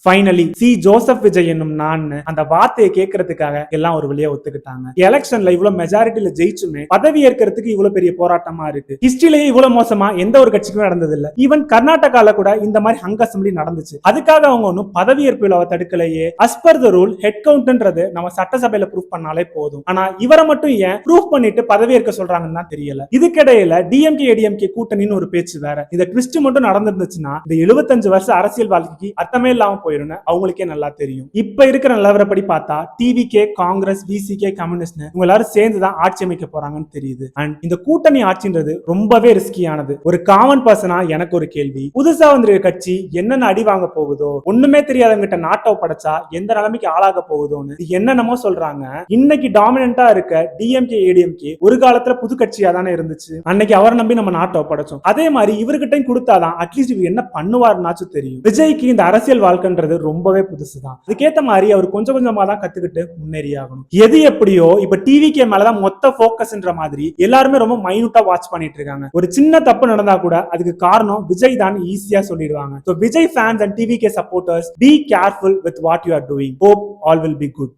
Finally C Joseph Vijay என்னும் நான் அந்த வார்த்தையை கேட்கறதுக்காக எல்லாம் ஒரு வழியா ஒத்துக்கிட்டாங்க. எலெக்ஷன்ல இவ்வளவு மெஜாரிட்டியில ஜெயிச்சுமே பதவி ஏற்கிறதுக்கு இவ்வளவு பெரிய போராட்டமா இருக்கு. ஹிஸ்டரியிலேயே இவ்வளவு மோசமா எந்த ஒரு கட்சிக்கும் நடந்தது இல்ல. ஈவன் கர்நாடகால கூட இந்த மாதிரி ஹங் அசம்பிளி நடந்துச்சு. அதுக்காக அவங்க ஒன்னும் பதவியேற்பு விழாவை தடுக்கலையே. As per the rule head கவுண்ட்ன்றது நம்ம சட்டசபையில ப்ரூவ் பண்ணாலே போதும். ஆனா இவரை மட்டும் ஏன் ப்ரூவ் பண்ணிட்டு பதவியேற்க சொல்றாங்கன்னு தான் தெரியல. இதுக்கிடையில டிஎம்கே ஏடிஎம்கே கூட்டணின்னு ஒரு பேச்சு வேற. இந்த ட்விஸ்ட் மட்டும் நடந்துருந்துச்சுன்னா இந்த 75 வருஷ அரசியல் வாழ்க்கைக்கு அர்த்தமே இல்லாம போயிடும். அவங்களுக்கே நல்லா தெரியும். இப்ப இருக்கிற நிலவரப்படி பார்த்தா டிவிகே, காங்கிரஸ், விசிகே, கம்யூனிஸ்ட் இவங்க எல்லாரும் சேர்ந்து தான் ஆட்சி அமைக்க போறாங்கன்னு தெரியுது. அண்ட் இந்த கூட்டணி ஆட்சின்றது ரொம்பவே ரிஸ்கியானது. ஒரு காமன் பர்சனா எனக்கு ஒரு கேள்வி, புதுசா வந்திருக்க கட்சி என்னென்ன அடி வாங்க போகுதோ, ஒண்ணுமே தெரியாதவங்கிட்ட நாட்டை படைச்சா எந்த நிலைமைக்கு ஆளாக போகுதோன்னு என்னென்னமோ சொல்றாங்க. இன்னைக்கு டாமினண்டா இருக்க டிஎம்கே ஏடிஎம்கே ஒரு காலத்துல புது கட்சியா தானே இருந்துச்சு. அன்னைக்கு அவரை நம்பி நம்ம நாட்டை படைச்சோம். அதே மாதிரி இவர்கிட்ட கொடுத்தாதான் அட்லீஸ்ட் இவர் என்ன பண்ணுவாருன்னாச்சும் தெரியும். விஜய்க்கு இந்த அரசியல் வாழ்க்கைன்றது ரொம்பவே புதுசுதான். அதுக்கேத்த மாதிரி அவர் கொஞ்சம் கொஞ்சமா தான் கத்துக்கிட்டு முன்னேறி ஆகணும். எது எப்படியோ இப்ப டிவிகே மேலதான் மொத்த போக்கஸ்ன்ற மாதிரி எல்லாருமே ரொம்ப மைனூட்டா வாட்ச் பண்ணிட்டு இருக்காங்க. ஒரு சின்ன தப்பு நடந்தா கூட அதுக்கு காரணம் விஜய் தான் ஈஸியா சொல்லிடுவாங்க. So Vijay fans and TVK supporters, be careful with what you are doing. Hope all will be good.